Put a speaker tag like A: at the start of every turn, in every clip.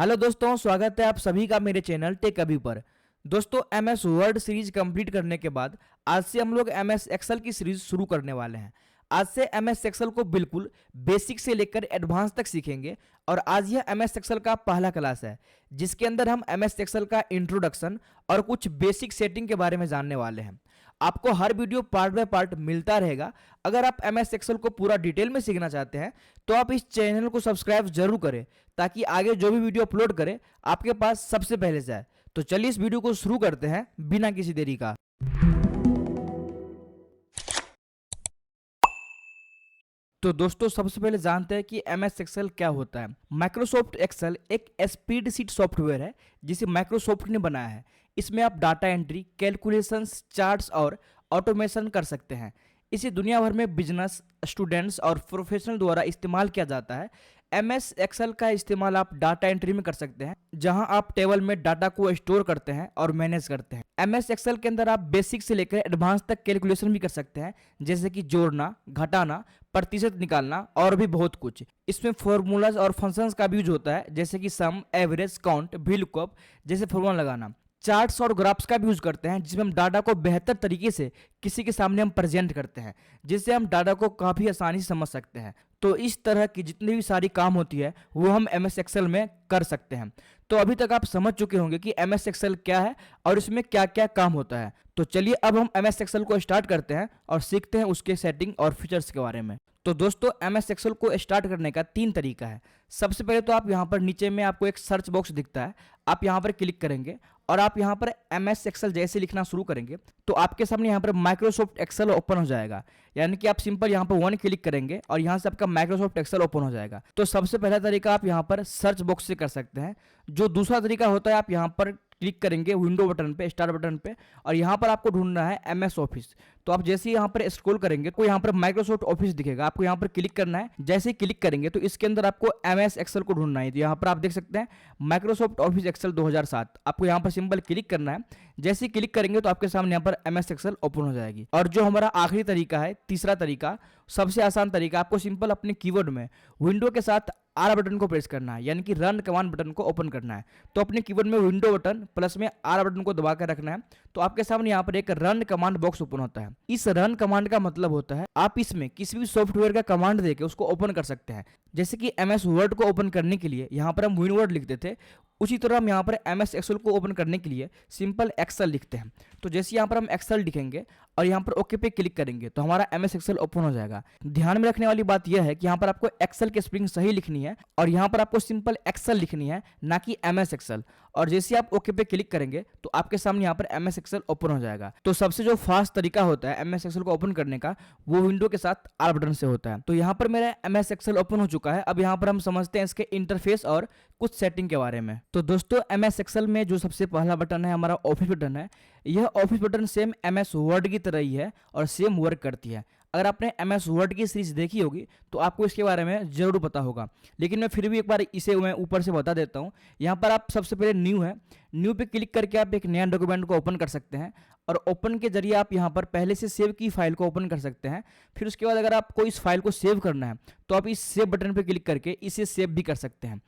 A: Hello दोस्तों, स्वागत है आप सभी का मेरे चैनल टेक अभी पर। दोस्तों, एमएस वर्ड सीरीज कंप्लीट करने के बाद आज से हम लोग एमएस एक्सेल की सीरीज शुरू करने वाले हैं। आज से एमएस एक्सेल को बिल्कुल बेसिक से लेकर एडवांस तक सीखेंगे और आज यह एमएस एक्सेल का पहला क्लास है जिसके अंदर हम एमएस एक्सेल का इंट्रोडक्शन और कुछ बेसिक सेटिंग के बारे में जानने वाले हैं। आपको हर वीडियो पार्ट बाय पार्ट मिलता रहेगा। अगर आप एमएस एक्सेल को पूरा डिटेल में सीखना चाहते हैं तो आप इस चैनल को सब्सक्राइब जरूर करें ताकि आगे जो भी वीडियो अपलोड करें आपके पास सबसे पहले जाए। तो चलिए इस वीडियो को शुरू करते हैं बिना किसी देरी का। तो दोस्तों, सबसे पहले जानते हैं कि एमएस एक्सेल क्या होता है। माइक्रोसॉफ्ट एक्सेल एक स्प्रेडशीट सॉफ्टवेयर है जिसे माइक्रोसॉफ्ट ने बनाया है। इसमें आप डाटा एंट्री, कैलकुलेशंस, चार्ट्स और ऑटोमेशन कर सकते हैं। इसे दुनिया भर में बिजनेस, स्टूडेंट्स और प्रोफेशनल द्वारा इस्तेमाल किया जाता है। एमएस एक्सेल का इस्तेमाल आप डाटा एंट्री में कर सकते हैं जहां आप टेबल में डाटा को स्टोर करते हैं और मैनेज करते हैं। एमएस एक्सेल के अंदर आप बेसिक से लेकर एडवांस तक कैलकुलेशन भी कर सकते हैं, जैसे कि जोड़ना, घटाना, प्रतिशत निकालना और भी बहुत कुछ। इसमें फॉर्मूलाज और फंक्शंस का भी यूज होता है, जैसे कि सम, एवरेज, काउंट, VLOOKUP जैसे फॉर्मूला लगाना। चार्ट्स और ग्राफ्स का भी यूज करते हैं जिसमें हम डाटा को बेहतर तरीके से किसी के सामने हम प्रेजेंट करते हैं, जिससे हम डाटा को काफी आसानी से समझ सकते हैं। तो इस तरह की जितनी भी सारी काम होती है वो हम एमएस एक्सेल में कर सकते हैं। तो अभी तक आप समझ चुके होंगे कि एमएस एक्सेल क्या है और इसमें क्या क्या काम होता है। तो चलिए अब हम एमएस एक्सेल को स्टार्ट करते हैं और सीखते हैं उसके सेटिंग और फीचर्स के बारे में। तो दोस्तों, एमएस एक्सेल को स्टार्ट करने का 3 तरीका है। सबसे पहले तो आप यहाँ पर नीचे में आपको एक सर्च बॉक्स दिखता है, आप यहाँ पर क्लिक करेंगे और आप यहाँ पर एमएस एक्सेल जैसे लिखना शुरू करेंगे तो आपके सामने यहाँ पर माइक्रोसॉफ्ट एक्सेल ओपन हो जाएगा। यानी कि आप सिंपल यहाँ पर 1 क्लिक करेंगे और यहाँ से आपका माइक्रोसॉफ्ट एक्सेल ओपन हो जाएगा। तो सबसे पहला तरीका आप यहाँ पर सर्च बॉक्स से कर सकते हैं। जो दूसरा तरीका होता है, आप यहाँ पर क्लिक करेंगे विंडो बटन पे, स्टार्ट बटन पे, और यहाँ पर आपको ढूंढना है एमएस ऑफिस। तो आप जैसे ही यहाँ पर स्क्रॉल करेंगे तो यहाँ पर माइक्रोसॉफ्ट ऑफिस दिखेगा, आपको यहाँ पर क्लिक करना है। जैसे ही क्लिक करेंगे तो इसके अंदर आपको एमएस एक्सेल को ढूंढना है। तो यहाँ पर आप देख सकते हैं माइक्रोसॉफ्ट ऑफिस एक्सेल 2007, आपको यहाँ पर सिंपल क्लिक करना है। जैसे ही क्लिक करेंगे तो आपके सामने यहाँ पर एमएस एक्सेल ओपन हो जाएगी। और जो हमारा आखिरी तरीका है, तीसरा तरीका, सबसे आसान तरीका, आपको सिंपल अपने कीबोर्ड में विंडो के साथ आर बटन को प्रेस करना है, यानी कि रन कमांड बटन को ओपन करना है। तो अपने कीबोर्ड में विंडो बटन प्लस में आर बटन को दबा कर रखना है। तो आपके सामने यहाँ पर एक रन कमांड बॉक्स ओपन होता है। इस रन कमांड का मतलब होता है आप इसमें किसी भी सॉफ्टवेयर का कमांड देके उसको ओपन कर सकते हैं। जैसे कि एमएस वर्ड को ओपन करने के लिए यहाँ पर हम विनवर्ड लिखते थे, उसी तरह हम यहाँ पर एमएस एक्सेल को ओपन करने के लिए सिंपल एक्सेल लिखते हैं। तो जैसे यहाँ पर हम एक्सेल लिखेंगे और यहाँ पर ओके पे क्लिक करेंगे तो हमारा एमएस एक्सेल ओपन हो जाएगा। ध्यान में रखने वाली बात यह है कि यहाँ पर आपको एक्सेल की स्पेलिंग सही लिखनी है और यहाँ पर आपको सिंपल एक्सेल लिखनी है, ना कि एमएस एक्सेल। और जैसे आप ओके पे क्लिक करेंगे तो आपके सामने यहाँ पर एमएस एक्सेल ओपन हो जाएगा। तो सबसे जो फास्ट तरीका होता है एमएस एक्सेल को ओपन करने का, वो विंडो के साथ आर बटन से होता है। तो यहाँ पर मेरा एमएस एक्सेल ओपन हो चुका है। अब यहाँ पर हम समझते हैं इसके इंटरफेस और कुछ सेटिंग के बारे में। तो दोस्तों, एमएस एक्सेल में जो सबसे पहला बटन है हमारा ऑफिस बटन है। यह office button same MS word की तरह ही है और सेम वर्क करती है। अगर आपने एमएस वर्ड की सीरीज देखी होगी तो आपको इसके बारे में जरूर पता होगा, लेकिन मैं फिर भी एक बार इसे मैं ऊपर से बता देता हूँ। यहाँ पर आप सबसे पहले न्यू है, न्यू पे क्लिक करके आप एक नया डॉक्यूमेंट को ओपन कर सकते हैं और ओपन के जरिए आप यहाँ पर पहले से सेव की फाइल को ओपन कर सकते हैं। फिर उसके बाद अगर आपको इस फाइल को सेव करना है तो आप इस सेव बटन पर क्लिक करके इसे सेव भी कर सकते हैं।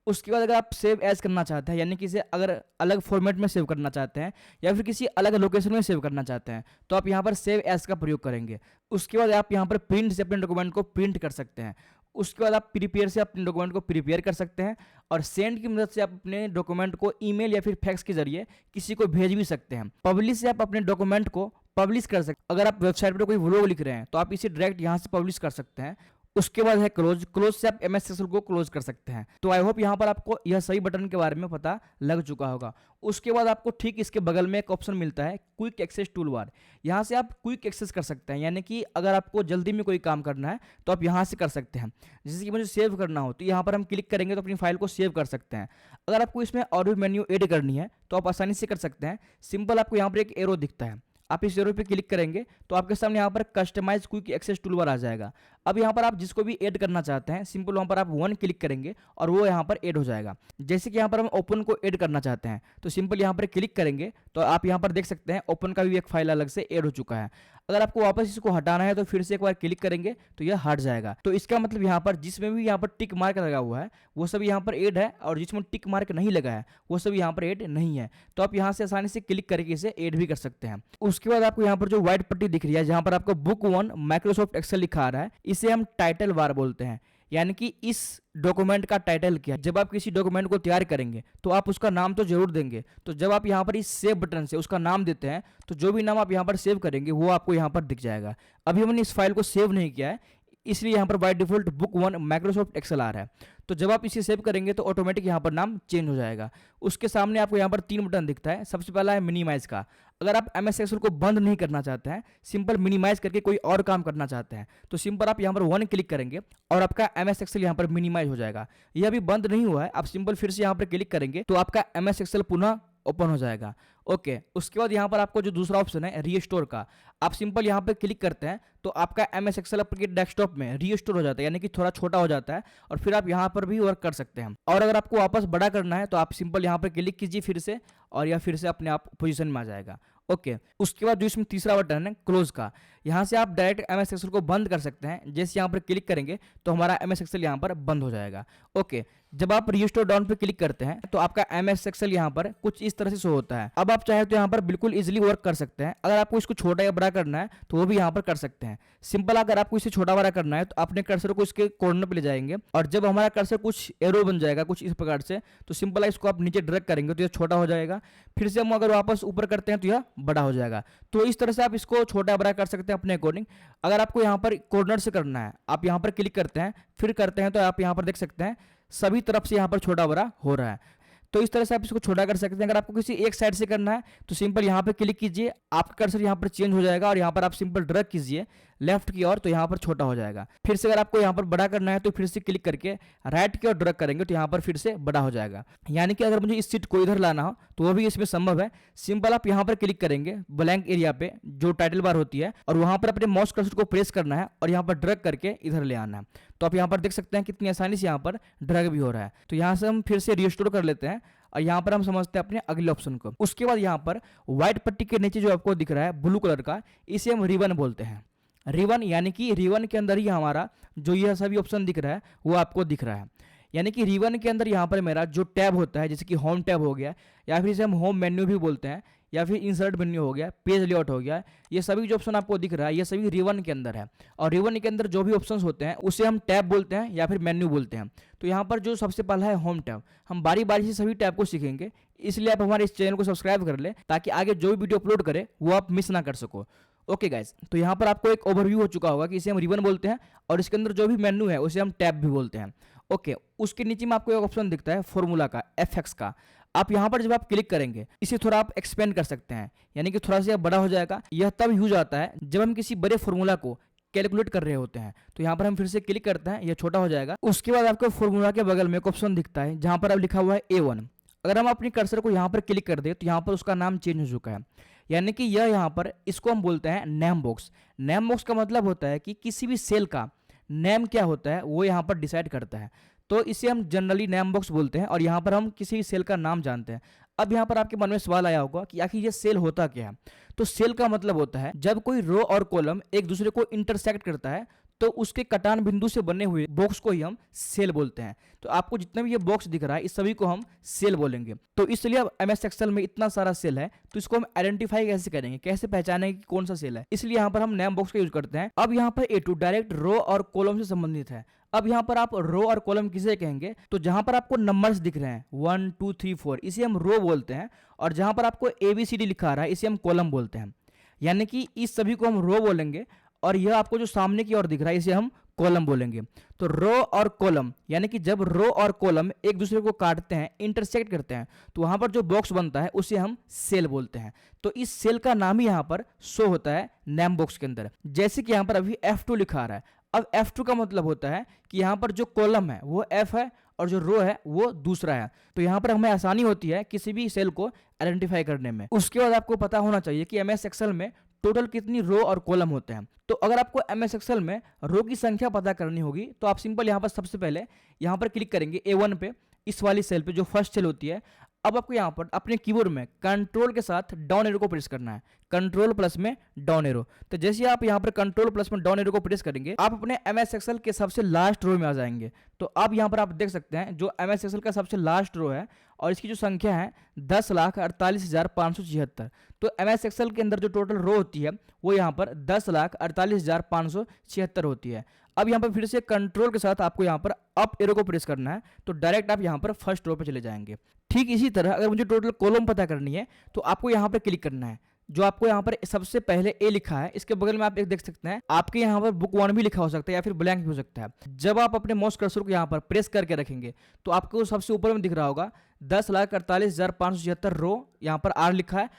A: उसके बाद अगर आप सेव एज करना चाहते हैं, यानी कि इसे अगर अलग फॉर्मेट में सेव करना चाहते हैं या फिर किसी अलग लोकेशन में सेव करना चाहते हैं तो आप यहाँ पर सेव एज का प्रयोग करेंगे। उसके बाद आप यहाँ पर प्रिंट से अपने डॉक्यूमेंट को प्रिंट कर सकते हैं। उसके बाद आप प्रिपेयर से अपने डॉक्यूमेंट को प्रिपेयर कर सकते हैं और सेंड की मदद से आप अपने डॉक्यूमेंट को ईमेल या फिर फैक्स के जरिए किसी को भेज भी सकते हैं। पब्लिश से आप अपने डॉक्यूमेंट को पब्लिश कर सकते हैं। अगर आप वेबसाइट पर कोई व्लॉग लिख रहे हैं तो आप इसे डायरेक्ट यहाँ से पब्लिश कर सकते हैं। उसके बाद है क्लोज, क्लोज से आप एमएस एक्सेल को क्लोज कर सकते हैं। तो आई होप यहाँ पर आपको यह सही बटन के बारे में पता लग चुका होगा। उसके बाद आपको ठीक इसके बगल में एक ऑप्शन मिलता है क्विक एक्सेस टूल बार। यहाँ से आप क्विक एक्सेस कर सकते हैं, यानी कि अगर आपको जल्दी में कोई काम करना है तो आप यहाँ से कर सकते हैं। जैसे कि मुझे सेव करना हो तो यहाँ पर हम क्लिक करेंगे तो अपनी फाइल को सेव कर सकते हैं। अगर आपको इसमें और भी मेन्यू ऐड करनी है तो आप आसानी से कर सकते हैं। सिंपल आपको यहाँ पर एक एरो दिखता है, आप इस एरो पे क्लिक करेंगे तो आपके सामने यहाँ पर कस्टमाइज क्विक एक्सेस टूलबार आ जाएगा। अब यहाँ पर आप जिसको भी ऐड करना चाहते हैं सिंपल वहाँ पर आप 1 क्लिक करेंगे और वो यहाँ पर ऐड हो जाएगा। जैसे कि यहाँ पर हम ओपन को ऐड करना चाहते हैं तो सिंपल यहाँ पर क्लिक करेंगे तो आप यहाँ पर देख सकते हैं ओपन का भी एक फाइल अलग से ऐड हो चुका है। अगर आपको वापस इसको हटाना है तो फिर से एक बार क्लिक करेंगे तो यह हट जाएगा। तो इसका मतलब यहाँ पर जिसमें भी यहाँ पर टिक मार्क लगा हुआ है वो सब यहाँ पर ऐड है, और जिसमें टिक मार्क नहीं लगा है वो सब यहाँ पर ऐड नहीं है। तो आप यहाँ से आसानी से क्लिक करके इसे ऐड भी कर सकते हैं। उसके बाद आपको यहाँ पर जो व्हाइट पट्टी दिख रही है जहाँ पर आपको बुक 1 माइक्रोसॉफ्ट एक्सेल लिखा आ रहा है, इसे हम टाइटल बार बोलते हैं। यानी कि इस डॉक्यूमेंट का टाइटल क्या है। जब आप किसी डॉक्यूमेंट को तैयार करेंगे तो आप उसका नाम तो जरूर देंगे। तो जब आप यहाँ पर इस सेव बटन से उसका नाम देते हैं तो जो भी नाम आप यहाँ पर सेव करेंगे वो आपको यहाँ पर दिख जाएगा। अभी हमने इस फाइल को सेव नहीं किया है, इसलिए यहाँ पर by default book 1 Microsoft Excel आ रहा है। तो जब आप इसे सेव करेंगे तो ऑटोमेटिक यहाँ पर नाम चेंज हो जाएगा। उसके सामने आपको यहाँ पर 3 बटन दिखता है। सबसे पहला है मिनिमाइज का। अगर आप MS एक्सेल को बंद नहीं करना चाहते हैं, सिंपल मिनिमाइज करके कोई और काम करना चाहते हैं, तो सिंपल आप यहाँ पर 1 क्लिक करेंगे और आपका MS एक्सेल यहाँ पर मिनिमाइज हो जाएगा। यह अभी बंद नहीं हुआ है, आप सिंपल फिर से यहाँ पर क्लिक करेंगे तो आपका MS एक्सेल पुनः ओपन हो जाएगा। ओके, उसके बाद यहाँ पर आपको जो दूसरा ऑप्शन है रीस्टोर का, आप सिंपल यहाँ पे क्लिक करते हैं तो आपका MS एक्सेल आपके डेस्कटॉप में रीस्टोर हो जाता है, यानी कि थोड़ा छोटा हो जाता है, और फिर आप यहाँ पर भी वर्क कर सकते हैं। और अगर आपको वापस बड़ा करना है तो आप सिंपल यहाँ पर क्लिक कीजिए फिर से, और यह फिर से अपने आप पोजीशन में आ जाएगा। ओके, उसके बाद जो इसमें तीसरा बटन है क्लोज का, यहाँ से आप डायरेक्ट MS एक्सेल को बंद कर सकते हैं। जैसे यहाँ पर क्लिक करेंगे तो हमारा MS एक्सेल यहाँ पर बंद हो जाएगा। ओके, जब आप रीस्टोर डाउन पे क्लिक करते हैं तो आपका MS एक्सेल यहाँ पर कुछ इस तरह से शो होता है। अब आप चाहे तो यहाँ पर बिल्कुल इजीली वर्क कर सकते हैं। अगर आपको इसको छोटा या बड़ा करना है तो वो भी यहाँ पर कर सकते हैं। सिंपल अगर आपको इसे छोटा बड़ा करना है तो अपने कर्सर को इसके कॉर्नर पे ले जाएंगे, और जब हमारा कर्सर कुछ एरो बन जाएगा कुछ इस प्रकार से, तो सिंपल इसको आप नीचे ड्रैग करेंगे तो यह छोटा हो जाएगा। फिर से हम अगर वापस ऊपर करते हैं तो यह बड़ा हो जाएगा। तो इस तरह से आप इसको छोटा बड़ा कर सकते हैं अपने अकॉर्डिंग। अगर आपको यहाँ पर कॉर्नर से करना है, आप यहाँ पर क्लिक करते हैं फिर करते हैं तो आप यहाँ पर देख सकते हैं सभी तरफ से यहाँ पर छोटा बड़ा हो रहा है। तो इस तरह से आप इसको छोटा कर सकते हैं। अगर आपको किसी एक साइड से करना है तो सिंपल यहाँ पे क्लिक कीजिए, आपका कर्सर यहाँ पर चेंज हो जाएगा, और यहाँ पर आप सिंपल ड्रैग कीजिए लेफ्ट की ओर तो यहाँ पर छोटा हो जाएगा। फिर से अगर आपको यहाँ पर बड़ा करना है तो फिर से क्लिक करके राइट की ओर ड्रैग करेंगे तो यहाँ पर फिर से बड़ा हो जाएगा। यानी कि अगर मुझे इस सीट को इधर लाना हो तो वो भी इसमें संभव है। सिंपल आप यहाँ पर क्लिक करेंगे ब्लैंक एरिया पे जो टाइटल बार होती है, और वहाँ पर अपने माउस कर्सर को प्रेस करना है और यहाँ पर ड्रैग करके इधर ले आना है। तो आप यहाँ पर देख सकते हैं कितनी आसानी से यहाँ पर ड्रैग भी हो रहा है। तो यहाँ से हम फिर से रिस्टोर कर लेते हैं और यहाँ पर हम समझते हैं अपने अगले ऑप्शन को। उसके बाद यहाँ पर व्हाइट पट्टी के नीचे जो आपको दिख रहा है ब्लू कलर का, इसे हम रिबन बोलते हैं। रिबन यानी कि रिबन के अंदर ही हमारा जो यह सभी ऑप्शन दिख रहा है वो आपको दिख रहा है। यानी कि रिबन के अंदर यहाँ पर मेरा जो टैब होता है, जैसे कि होम टैब हो गया, या फिर इसे हम होम मेन्यू भी बोलते हैं, या फिर इंसर्ट मेन्यू हो गया, पेज लेआउट हो गया, ये सभी जो ऑप्शन आपको दिख रहा है ये सभी रिबन के अंदर है। और रिबन के अंदर जो भी ऑप्शंस होते हैं उसे हम टैब बोलते हैं या फिर मेन्यू बोलते हैं। तो यहाँ पर जो सबसे पहला है होम टैब, हम बारी बारी से सभी टैब को सीखेंगे, इसलिए आप हमारे इस चैनल को सब्सक्राइब कर ले ताकि आगे जो भी वीडियो अपलोड करें वो आप मिस ना कर सको। ओके गाइज, तो यहाँ पर आपको एक ओवरव्यू हो चुका होगा कि इसे हम रिबन बोलते हैं और इसके अंदर जो भी मेन्यू है उसे हम टैब भी बोलते हैं। ओके, उसके नीचे में आपको एक ऑप्शन दिखता है फॉर्मूला का, FX का। आप यहाँ पर जब आप क्लिक करेंगे इसे थोड़ा आप एक्सपेंड कर सकते हैं, यानी कि थोड़ा सा बड़ा हो जाएगा। यह तब यूज आता है जब हम किसी बड़े फॉर्मूला को कैलकुलेट कर रहे होते हैं। तो यहाँ पर हम फिर से क्लिक करते हैं, यह छोटा हो जाएगा। उसके बाद आपको फॉर्मूला के बगल में एक ऑप्शन दिखता है जहाँ पर अब लिखा हुआ है A1। अगर हम अपनी कर्सर को यहाँ पर क्लिक कर दे तो यहाँ पर उसका नाम चेंज हो चुका है, यानी कि यह यहाँ पर इसको हम बोलते हैं नेम बॉक्स। नेम बॉक्स का मतलब होता है कि किसी भी सेल का नेम क्या होता है वो यहाँ पर डिसाइड करता है। तो इसे हम जनरली नेम बॉक्स बोलते हैं और यहाँ पर हम किसी सेल का नाम जानते हैं। अब यहाँ पर आपके मन में सवाल आया होगा कि आखिर ये सेल होता क्या है। तो सेल का मतलब होता है जब कोई रो और कॉलम एक दूसरे को इंटरसेक्ट करता है तो उसके कटान बिंदु से बने हुए बॉक्स को ही हम सेल बोलते हैं। तो आपको जितना भी ये बॉक्स दिख रहा है इस सभी को हम सेल बोलेंगे। तो इसलिए अब MS एक्सेल में इतना सारा सेल है तो इसको हम आइडेंटिफाई कैसे करेंगे, कैसे पहचानेंगे कि कौन सा सेल है, इसलिए यहाँ पर हम नेम बॉक्स का यूज करते हैं। अब यहाँ पर A2 डायरेक्ट रो और कॉलम से संबंधित है। अब यहाँ पर आप रो और कॉलम किसे कहेंगे, तो जहां पर आपको नंबर्स दिख रहे हैं 1 2 3 4 इसे हम रो बोलते हैं, और जहां पर आपको ABCD लिखा आ रहा है इसे हम कॉलम बोलते हैं। यानी कि इस सभी को हम रो बोलेंगे और यह आपको जो सामने की ओर दिख रहा है इसे हम कॉलम बोलेंगे। तो रो और कॉलम, यानी कि जब रो और कॉलम एक दूसरे को काटते हैं, इंटरसेक्ट करते हैं, तो वहां पर जो बॉक्स बनता है उसे हम सेल बोलते हैं। तो इस सेल का नाम ही यहां पर शो होता है नेम बॉक्स के अंदर। जैसे कि यहां पर अभी F2 लिखा आ रहा है। अब F2 का मतलब होता है कि यहाँ पर जो कॉलम है वो F है और जो रो है वो दूसरा है। तो यहाँ पर हमें आसानी होती है किसी भी सेल को आइडेंटिफाई करने में। उसके बाद आपको पता होना चाहिए कि MS एक्सेल में टोटल कितनी रो और कॉलम होते हैं। तो अगर आपको MS एक्सेल में रो की संख्या पता करनी होगी तो आप सिंपल यहाँ पर सबसे पहले यहाँ पर क्लिक करेंगे A1 पे, इस वाली सेल पे जो फर्स्ट सेल होती है। अब आपको यहाँ पर अपने कीबोर्ड में कंट्रोल के साथ डाउन एरो को प्रेस करना है, कंट्रोल प्लस में डाउन एरो। तो जैसे आप यहाँ पर कंट्रोल प्लस में डाउन एरो को प्रेस करेंगे, आप अपने MS एक्सेल के सबसे लास्ट रो में आ जाएंगे। तो अब यहाँ पर आप देख सकते हैं जो MS एक्सेल का सबसे लास्ट रो है और इसकी जो संख्या है 10,48,576। तो MS एक्सेल के अंदर जो टोटल रो होती है वो यहाँ पर 10,48,576 होती है। अब यहाँ पर फिर से कंट्रोल के साथ आपको यहाँ पर अप एरो को प्रेस करना है, तो डायरेक्ट आप यहाँ पर फर्स्ट रो पे चले जाएंगे। ठीक इसी तरह अगर मुझे टोटल कॉलम पता करनी है तो आपको यहाँ पर क्लिक करना है। जो आपको यहाँ पर सबसे पहले ए लिखा है, इसके बगल में आप एक देख सकते हैं, आपके यहाँ पर बुक 1 भी लिखा हो सकता है या फिर ब्लैंक भी हो सकता है। जब आप अपने माउस कर्सर को यहाँ पर प्रेस करके रखेंगे तो आपको सबसे ऊपर में दिख रहा होगा 10,48,576 रो, यहाँ पर आर लिखा है,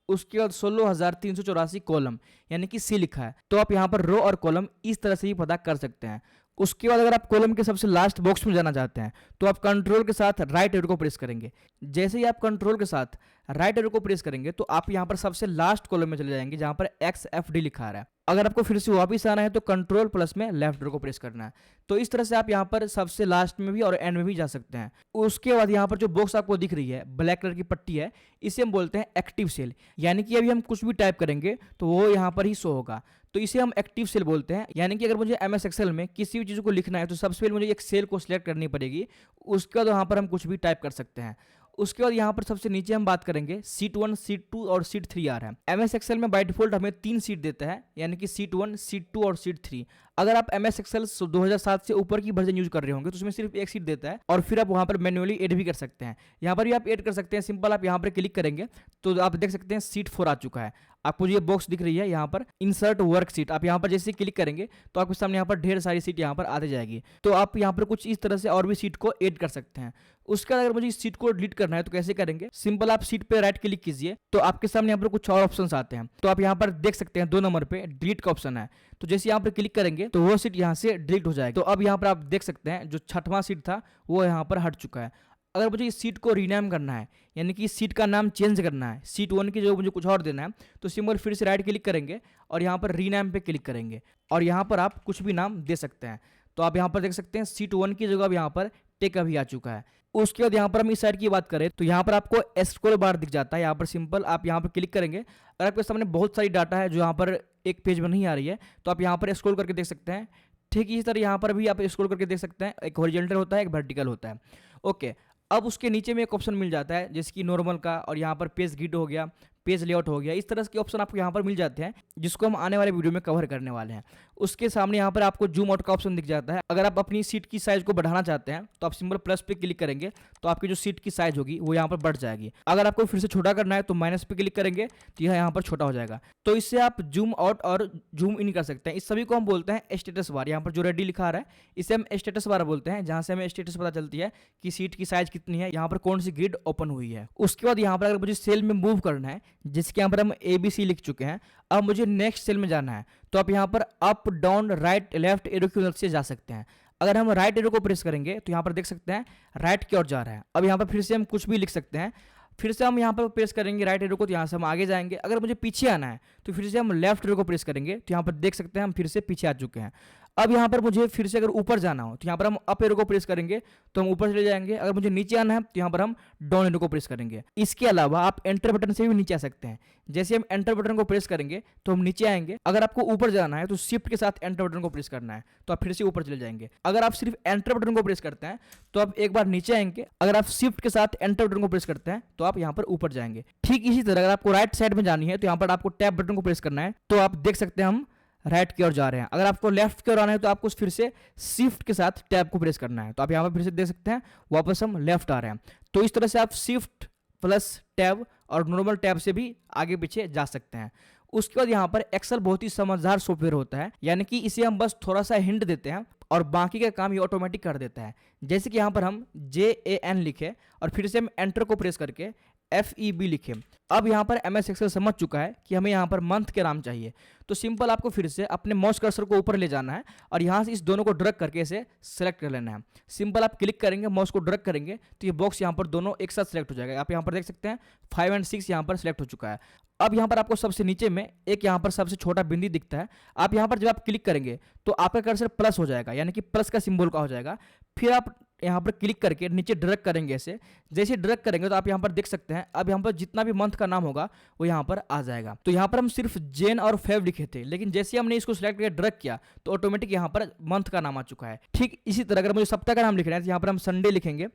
A: उसके बाद 16,384 कॉलम यानी कि सी लिखा है। तो आप यहाँ पर रो और कॉलम इस तरह से ही पता कर सकते हैं। उसके बाद अगर आप कॉलम के सबसे लास्ट बॉक्स में जाना चाहते हैं तो आप कंट्रोल के साथ राइट एरो को प्रेस करेंगे। जैसे ही आप कंट्रोल के साथ राइट एरो को प्रेस करेंगे तो आप यहाँ पर सबसे लास्ट कॉलम में चले जाएंगे जहां पर XFD लिखा रहा है। अगर आपको फिर से वापस आना है तो कंट्रोल प्लस में लेफ्ट एरो को प्रेस करना है। तो इस तरह से आप यहाँ पर सबसे लास्ट में भी और एंड में भी जा सकते हैं। उसके बाद यहाँ पर जो बॉक्स आपको दिख रही है, ब्लैक कलर की पट्टी है, इसे हम बोलते हैं एक्टिव सेल, यानी कि अभी हम कुछ भी टाइप करेंगे तो वो यहाँ पर ही शो होगा। तो इसे हम एक्टिव सेल बोलते हैं। यानी कि अगर मुझे MS एक्सेल में किसी भी चीज़ को लिखना है तो सबसे पहले मुझे एक सेल को सिलेक्ट करनी पड़ेगी, उसके बाद वहाँ पर हम कुछ भी टाइप कर सकते हैं। उसके बाद यहाँ पर सबसे नीचे हम बात करेंगे सीट 1, सीट 2 और सीट 3 आ रहा है। MS एक्सेल में बाय डिफॉल्ट हमें 3 सीट देता है, यानी कि सीट 1, सीट 2 और सीट 3। अगर आप MS एक्सेल 2007 से ऊपर की वर्जन यूज कर रहे होंगे तो उसमें सिर्फ एक सीट देता है और फिर आप वहाँ पर मैन्युअली ऐड भी कर सकते हैं। यहाँ पर भी आप ऐड कर सकते हैं। सिंपल आप यहाँ पर क्लिक करेंगे तो आप देख सकते हैं सीट 4 आ चुका है। आपको ये बॉक्स दिख रही है यहाँ पर इंसर्ट वर्क सीट, आप यहाँ पर जैसे क्लिक करेंगे तो आपके सामने यहाँ पर ढेर सारी सीट यहाँ पर आते जाएगी। तो आप यहाँ पर कुछ इस तरह से और भी सीट को ऐड कर सकते हैं। उसके बाद अगर मुझे इस सीट को डिलीट करना है तो कैसे करेंगे, सिंपल आप सीट पे राइट क्लिक कीजिए तो आपके सामने यहाँ पर कुछ और ऑप्शंस आते हैं। तो आप यहाँ पर देख सकते हैं 2 नंबर पे डिलीट का ऑप्शन है। तो जैसे यहाँ पर क्लिक करेंगे तो वो सीट यहाँ से डिलीट हो जाएगी। तो अब यहाँ पर आप देख सकते हैं जो 6वां सीट था वो यहाँ पर हट चुका है। अगर मुझे इस सीट को रीनेम करना है, यानी कि इस सीट का नाम चेंज करना है, सीट 1 की जगह मुझे कुछ और देना है, तो सिंपल फिर से राइट क्लिक करेंगे और यहाँ पर रीनेम पे क्लिक करेंगे और यहाँ पर आप कुछ भी नाम दे सकते हैं। तो आप यहाँ पर देख सकते हैं सीट 1 की जगह अब यहाँ पर टेक अभी आ चुका है। उसके बाद यहाँ पर हम इस साइड की बात करें तो यहाँ पर आपको स्क्रॉल बार दिख जाता है। यहाँ पर सिंपल आप यहाँ पर क्लिक करेंगे। अगर आपके सामने बहुत सारी डाटा है जो यहाँ पर एक पेज में नहीं आ रही है तो आप यहाँ पर स्क्रॉल करके देख सकते हैं। ठीक इसी तरह यहाँ पर भी आप स्क्रॉल करके देख सकते हैं, एक हॉरिजॉन्टल होता है, एक वर्टिकल होता है। ओके, अब उसके नीचे में एक ऑप्शन मिल जाता है जैसे कि नॉर्मल का, और यहाँ पर पेज ग्रिड हो गया, पेज लेआउट हो गया, इस तरह के ऑप्शन आपको यहाँ पर मिल जाते हैं जिसको हम आने वाले वीडियो में कवर करने वाले हैं। उसके सामने यहाँ पर आपको जूम आउट का ऑप्शन दिख जाता है। अगर आप अपनी सीट की साइज को बढ़ाना चाहते हैं तो आप सिंपल प्लस पे क्लिक करेंगे तो आपकी जो सीट की साइज होगी वो यहाँ पर बढ़ जाएगी। अगर आपको फिर से छोटा करना है तो माइनस पे क्लिक करेंगे तो यह यहाँ पर छोटा हो जाएगा। तो इससे आप जूम आउट और जूम इन कर सकते हैं। इस सभी को हम बोलते हैं स्टेटस बार। यहाँ पर जो रेडी लिखा आ रहा है इसे हम स्टेटस बार बोलते हैं, जहाँ से हमें स्टेटस पता चलती है कि सीट की साइज कितनी है, यहाँ पर कौन सी ग्रिड ओपन हुई है। उसके बाद यहाँ पर अगर मुझे सेल में मूव करना है, जिसके यहाँ पर हम ABC लिख चुके हैं, अब मुझे नेक्स्ट सेल में जाना है तो आप यहाँ पर up down right left arrow की मदद से जा सकते हैं। अगर हम राइट एरो को प्रेस करेंगे तो यहाँ पर देख सकते हैं राइट की ओर जा रहा है। अब यहाँ पर फिर से हम कुछ भी लिख सकते हैं। फिर से हम यहाँ पर प्रेस करेंगे राइट एरो को तो यहाँ से हम आगे जाएंगे। अगर मुझे पीछे आना है तो फिर से हम लेफ्ट एरो को प्रेस करेंगे तो यहाँ पर देख सकते हैं हम फिर से पीछे आ चुके हैं। अब यहाँ पर मुझे फिर से अगर ऊपर जाना हो तो यहाँ पर हम अप एरो को प्रेस करेंगे तो हम ऊपर चले जाएंगे। अगर मुझे नीचे आना है तो यहाँ पर हम डाउन एरो को प्रेस करेंगे। इसके अलावा आप एंटर बटन से भी नीचे आ सकते हैं। जैसे हम एंटर बटन को प्रेस करेंगे तो हम नीचे आएंगे। अगर आपको ऊपर जाना है तो शिफ्ट के साथ एंटर बटन को प्रेस करना है तो आप फिर से ऊपर चले जाएंगे। अगर आप सिर्फ एंटर बटन को प्रेस करते हैं तो आप एक बार नीचे आएंगे। अगर आप शिफ्ट के साथ एंटर बटन को प्रेस करते हैं तो आप यहाँ पर ऊपर जाएंगे। ठीक इसी तरह अगर आपको राइट साइड में जानी है तो यहाँ पर आपको टैब बटन को प्रेस करना है तो आप देख सकते हैं हम राइट की ओर जा रहे हैं। अगर आपको लेफ्ट की ओर आना है तो आपको फिर से शिफ्ट के साथ टैब को प्रेस करना है तो आप यहाँ पर फिर से देख सकते हैं वापस हम लेफ्ट आ रहे हैं। तो इस तरह से आप शिफ्ट प्लस टैब और नॉर्मल टैब से भी आगे पीछे जा सकते हैं। उसके बाद यहाँ पर एक्सेल बहुत ही समझदार सॉफ्टवेयर होता है, यानी कि इसे हम बस थोड़ा सा हिंट देते हैं और बाकी का काम ये ऑटोमेटिक कर देता है। जैसे कि यहाँ पर हम JAN लिखे और फिर से हम एंटर को प्रेस करके FEB लिखे। अब यहाँ पर MS एक्सेल समझ चुका है कि हमें यहाँ पर मंथ के नाम चाहिए। तो सिंपल आपको फिर से अपने माउस कर्सर को ऊपर ले जाना है और यहाँ से इस दोनों को ड्रैग करके इसे सेलेक्ट कर लेना है। सिंपल आप क्लिक करेंगे, माउस को ड्रैग करेंगे तो ये बॉक्स यहाँ पर दोनों एक साथ सेलेक्ट हो जाएगा। आप यहाँ पर देख सकते हैं 5 और 6 यहाँ पर सेलेक्ट हो चुका है। अब यहाँ पर आपको सबसे नीचे में एक यहाँ पर सबसे छोटा बिंदी दिखता है। आप यहाँ पर जब आप क्लिक करेंगे तो आपका कर्सर प्लस हो जाएगा, यानी कि प्लस का सिंबल का हो जाएगा। फिर आप यहाँ पर क्लिक करके नीचे ड्रैग करेंगे ऐसे। जैसे ड्रैग करेंगे तो आप यहाँ पर देख सकते हैं अब यहाँ पर जितना भी मंथ का नाम होगा वो यहाँ पर आ जाएगा। तो यहाँ पर हम सिर्फ जैन और फेब लिखे थे, लेकिन जैसे हमने इसको सिलेक्ट करके ड्रैग किया तो ऑटोमेटिक यहाँ पर मंथ का नाम आ चुका है। ठीक इसी तरह अगर मुझे सप्ताह का नाम लिखना है तो यहाँ पर हम संडे लिखेंगे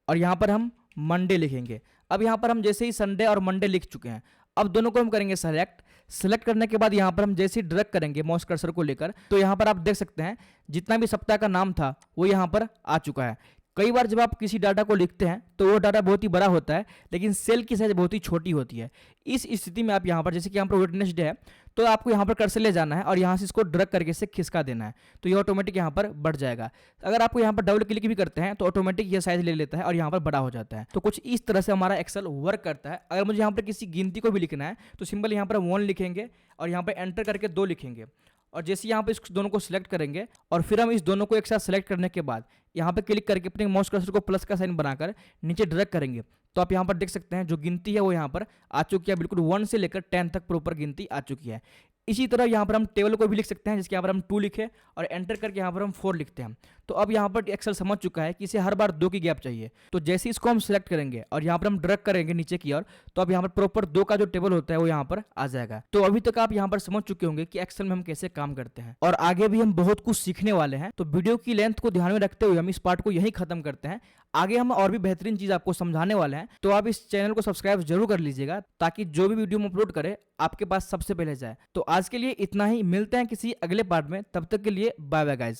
A: और यहाँ पर हम मंडे लिखेंगे। अब यहाँ पर हम जैसे ही संडे और मंडे लिख चुके हैं, अब दोनों को हम करेंगे सेलेक्ट करने के बाद यहाँ पर हम जैसे ही ड्रैग करेंगे माउस कर्सर को लेकर तो यहाँ पर आप देख सकते हैं जितना भी सप्ताह का नाम था वो यहाँ पर आ चुका है। कई बार जब आप किसी डाटा को लिखते हैं तो वो डाटा बहुत ही बड़ा होता है, लेकिन सेल की साइज बहुत ही छोटी होती है। इस स्थिति में आप यहाँ पर जैसे कि यहाँ पर वेडनेसडे है तो आपको यहाँ पर कर्सर ले जाना है और यहाँ से इसको ड्रैग करके से खिसका देना है, तो ये ऑटोमेटिक यहाँ पर बढ़ जाएगा। अगर आपको यहाँ पर डबल क्लिक भी करते हैं तो ऑटोमेटिक ये साइज ले लेता है और यहाँ पर बड़ा हो जाता है। तो कुछ इस तरह से हमारा एक्सेल वर्क करता है। अगर मुझे यहाँ पर किसी गिनती को भी लिखना है तो सिंपल यहाँ पर 1 लिखेंगे और यहाँ पर एंटर करके 2 लिखेंगे और जैसे यहाँ पे इस दोनों को सिलेक्ट करेंगे और फिर हम इस दोनों को एक साथ सिलेक्ट करने के बाद यहाँ पे क्लिक करके अपने माउस कर्सर को प्लस का साइन बनाकर नीचे ड्रैग करेंगे तो आप यहाँ पर देख सकते हैं जो गिनती है वो यहाँ पर आ चुकी है। बिल्कुल 1 से लेकर 10 तक प्रॉपर गिनती आ चुकी है। इसी तरह यहाँ पर हम टेबल को भी लिख सकते हैं, जिसके यहाँ पर हम 2 लिखे और एंटर करके यहाँ पर हम 4 लिखते हैं। तो अब यहाँ पर एक्सेल समझ चुका है कि इसे हर बार 2 की गैप चाहिए। तो जैसे इसको हम सिलेक्ट करेंगे और यहाँ पर हम ड्रैग करेंगे नीचे की ओर तो अब यहाँ पर प्रॉपर 2 का जो टेबल होता है वो यहाँ पर आ जाएगा। तो अभी तक आप यहाँ पर समझ चुके होंगे कि एक्सेल में हम कैसे काम करते हैं और आगे भी हम बहुत कुछ सीखने वाले हैं। तो वीडियो की लेंथ को ध्यान में रखते हुए हम इस पार्ट को यही खत्म करते हैं। आगे हम और भी बेहतरीन चीज आपको समझाने वाले हैं, तो आप इस चैनल को सब्सक्राइब जरूर कर लीजिएगा ताकि जो भी वीडियो हम अपलोड करें आपके पास सबसे पहले जाए। तो आज के लिए इतना ही, मिलते हैं किसी अगले पार्ट में, तब तक के लिए बाय बाय गाइस।